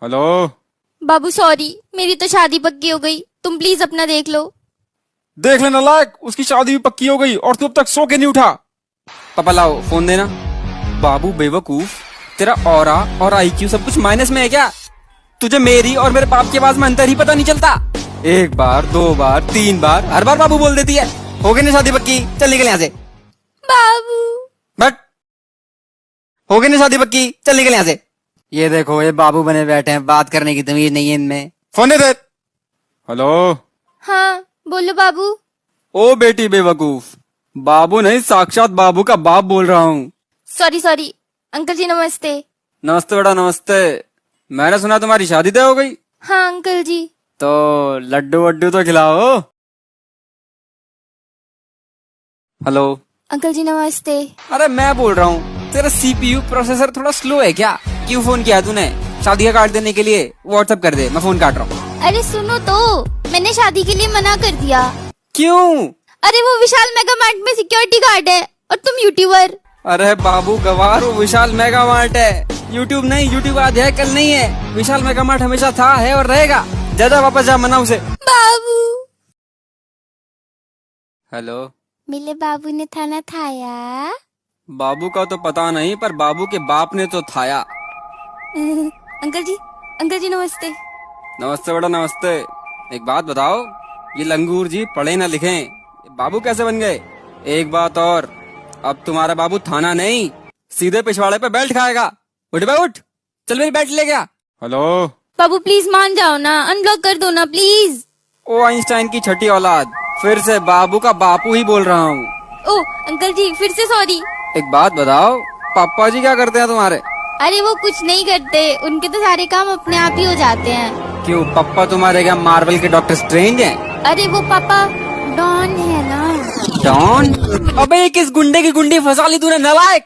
Hello. बाबू sorry, मेरी तो शादी पक्की हो गई, तुम प्लीज अपना देख लो। देख लेना लायक, उसकी शादी भी पक्की हो गई और तू अब तक सो के नहीं उठा। पापा लाओ फोन देना। बाबू बेवकूफ, तेरा ऑरा और आईक्यू सब कुछ माइनस में है क्या? तुझे मेरी और मेरे बाप की आवाज में अंतर ही पता नहीं चलता। एक बार, दो बार, तीन बार, हर बार बाबू बोल देती है। हो गई ना शादी पक्की, चल निकल यहाँ से। बाबू बट हो गई ना शादी पक्की, चल निकल यहाँ से। ये देखो, ये बाबू बने बैठे हैं, बात करने की तमीज नहीं है इनमें। फोन दे दे। हेलो। हाँ बोलो बाबू। ओ बेटी बेवकूफ, बाबू नहीं साक्षात बाबू का बाप बोल रहा हूँ। सॉरी सॉरी अंकल जी, नमस्ते। नमस्ते बेटा नमस्ते। मैंने सुना तुम्हारी शादी तय हो गई, हाँ अंकल जी। तो लड्डू वड्डू तो खिलाओ। हेलो। अंकल जी नमस्ते। अरे मैं बोल रहा हूँ, तेरा सीपीयू प्रोसेसर थोड़ा स्लो है क्या? क्यों फोन किया तूने? शादी का कार्ड देने के लिए व्हाट्सएप कर दे, मैं फोन काट रहा हूँ। अरे सुनो तो, मैंने शादी के लिए मना कर दिया। क्यों? अरे वो विशाल मेगा मार्ट में सिक्योरिटी गार्ड है और तुम यूट्यूबर। अरे बाबू गवार, वो विशाल मेगा मार्ट है, यूट्यूब नहीं। यूट्यूब आज है कल नहीं है। विशाल मेगा मार्ट हमेशा था, है और रहेगा। जा वापस जा, मना उसे। बाबू। हेलो। मिले बाबू ने थाना थाया। बाबू का तो पता नहीं, पर बाबू के बाप ने तो थाया। अंकल जी नमस्ते। नमस्ते बेटा नमस्ते। एक बात बताओ, ये लंगूर जी पढ़े ना लिखे, बाबू कैसे बन गए? एक बात और, अब तुम्हारा बाबू थाना नहीं, सीधे पिछवाड़े पे बेल्ट खाएगा। उठ बे उठ, चल मेरी बेल्ट ले गया। हेलो। बाबू प्लीज मान जाओ ना, अनब्लॉक कर दो ना प्लीज। ओ आइंस्टाइन की छठी औलाद, फिर से बाबू का बापू ही बोल रहा हूँ। ओ अंकल जी फिर से सॉरी। एक बात बताओ, पापा जी क्या करते हैं तुम्हारे? अरे वो कुछ नहीं करते, उनके तो सारे काम अपने आप ही हो जाते हैं। क्यों, पापा तुम्हारे क्या मार्वल के डॉक्टर स्ट्रेंज हैं? अरे वो पापा डॉन है ना। डॉन? अबे ये किस गुंडे की गुंडी फंसा ली तूने, नालायक।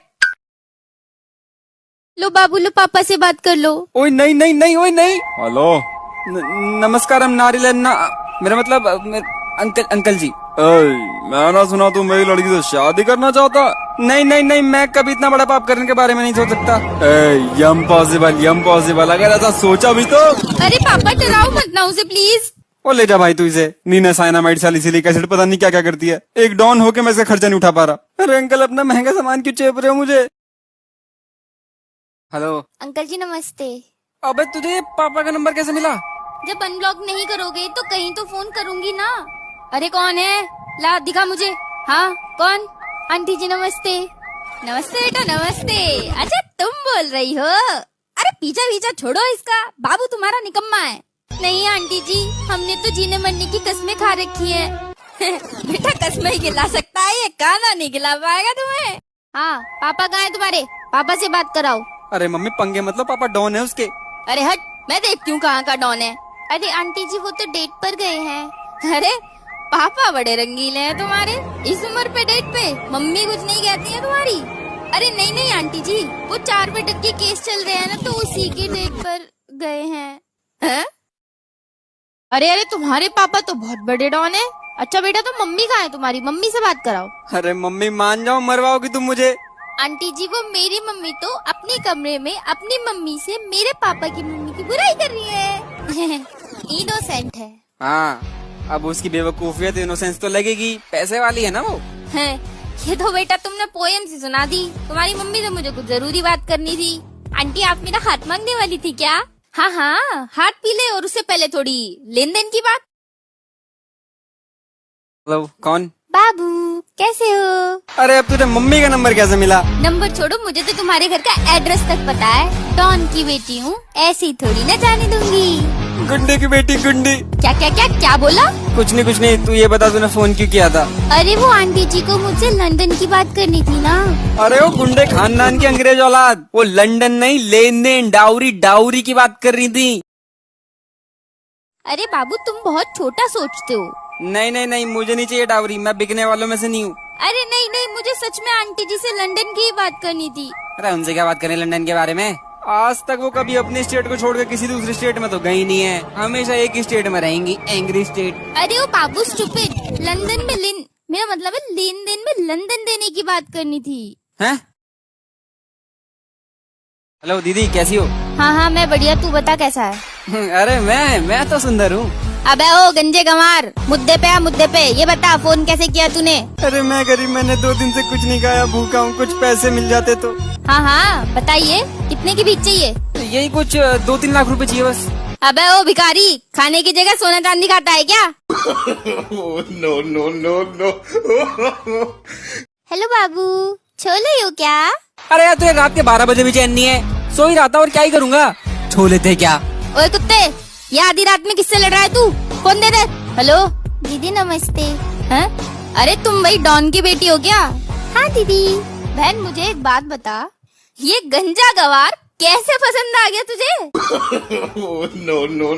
लो बाबू, लो पापा से बात कर लो। ओए नहीं नहीं नहीं, ओए नहीं। हेलो। नमस्कार, हम नारीलन्ना, मेरा मतलब अंकल जी। मैं ना सुना तू मेरी लड़की से शादी करना चाहता? नहीं नहीं नहीं, मैं कभी इतना बड़ा पाप करने के बारे में नहीं सोच सकता। यम पॉसिबल, अगर ऐसा सोचा भी तो। अरे पापा डराओ मत ना उसे प्लीज। ओ ले जा भाई तू इसे। नीना साइनामाइड सैलिसिलिक एसिड पता नहीं क्या क्या करती है। एक डॉन होके मैं इसका खर्चा नहीं उठा पा रहा। अरे अंकल, अपना महंगा सामान क्यों चेप रहे हो मुझे? हेलो। अंकल जी नमस्ते। अबे तुझे ये पापा का नंबर कैसे मिला? जब अनब्लॉक नहीं करोगे तो कहीं तो फोन करूंगी ना। अरे कौन है, ला दिखा मुझे। हाँ कौन? आंटी जी नमस्ते। नमस्ते बेटा नमस्ते। अच्छा तुम बोल रही हो? अरे पीछा छोड़ो इसका, बाबू तुम्हारा निकम्मा है। नहीं आंटी जी, हमने तो जीने मरने की कस्में खा रखी है। बेटा कस्में ही खिला सकता है, ये काना नहीं खिला पाएगा तुम्हें। हाँ पापा कहाँ है तुम्हारे? पापा से बात कराओ। अरे मम्मी पंगे मतलब, पापा डॉन है उसके। अरे हट, मैं देखती हूँ कहाँ का डॉन है। अरे आंटी जी वो तो डेट पर गए हैं। अरे पापा बड़े रंगीले हैं तुम्हारे, इस उम्र पे डेट पे। मम्मी कुछ नहीं कहती है तुम्हारी? अरे नहीं नहीं आंटी जी, वो 4 बटन के केस चल रहे हैं ना, तो उसी की डेट पर गए हैं। हैं? अरे तुम्हारे पापा तो बहुत बड़े डॉन है। अच्छा बेटा तो मम्मी कहाँ है तुम्हारी? मम्मी से बात कराओ। अरे मम्मी मान जाओ, मरवाओगी तुम मुझे। आंटी जी वो मेरी मम्मी तो अपने कमरे में अपनी मम्मी से मेरे पापा की मम्मी की बुराई कर रही है। इनोसेंट है। हाँ, अब उसकी बेवकूफियत इनोसेंस तो लगेगी, पैसे वाली है ना वो। है ये तो बेटा तुमने पोएम से सुना दी। तुम्हारी मम्मी से मुझे कुछ जरूरी बात करनी थी। आंटी आप मेरा हाथ मांगने वाली थी क्या? हाँ हाँ हाथ पी ले, और उससे पहले थोड़ी लेन देन की बात। मतलब कौन? बाबू कैसे हो? अरे अब तुझे मम्मी का नंबर कैसे मिला? नंबर छोड़ो, मुझे तो तुम्हारे घर का एड्रेस तक पता है। डॉन की बेटी हूँ, ऐसे ही थोड़ी ना जाने दूंगी। गुंडे की बेटी गुंडी। क्या क्या क्या क्या बोला? कुछ नहीं, तू ये बता तूने फोन क्यों किया था? अरे वो आंटी जी को मुझसे लंदन की बात करनी थी ना। अरे वो गुंडे खानदान की अंग्रेज औलाद, वो लंदन नहीं, लेन देन डाउरी की बात कर रही थी। अरे बाबू तुम बहुत छोटा सोचते हो। नहीं, मुझे नहीं चाहिए डाउरी, मैं बिकने वालों में से नहीं हूँ। अरे नहीं, मुझे सच में आंटी जी से लंदन की ही बात करनी थी। अरे उनसे क्या बात करें लंदन के बारे में? आज तक वो कभी अपने स्टेट को छोड़कर किसी दूसरे स्टेट में तो गई नहीं है, हमेशा एक ही स्टेट में रहेंगी, एंग्री स्टेट। अरे वो बाबू स्टूपिड, लंदन में मेरा मतलब है लेन देन में लंदन देने की बात करनी थी। हैं? हेलो दीदी कैसी हो? हाँ हाँ मैं बढ़िया, तू बता कैसा है। अरे मैं तो सुंदर हूँ। अबे ओ गंजे गंवार, मुद्दे पे आ मुद्दे पे, ये बता फोन कैसे किया तूने। अरे मैं गरीब, मैंने 2 दिन से कुछ नहीं खाया, भूखा हूँ, कुछ पैसे मिल जाते तो। हाँ हाँ बताइए, कितने की भीख चाहिए। यही कुछ 2-3 लाख रुपए चाहिए बस। अबे ओ भिखारी, खाने की जगह सोना चांदी खाता है क्या। no. हेलो बाबू, छोले हो क्या। अरे यार तुझे रात के 12 बजे भी चैन नहीं है, सो ही रहा था और क्या ही करूँगा। छो लेते क्या। ओए कुत्ते, ये आधी रात में किससे लड़ रहा है तू, फोन दे दे। हेलो दीदी नमस्ते। हैं? अरे तुम वही डॉन की बेटी हो क्या। हाँ दीदी। बहन मुझे एक बात बता, ये गंजा गवार कैसे पसंद आ गया तुझे। No.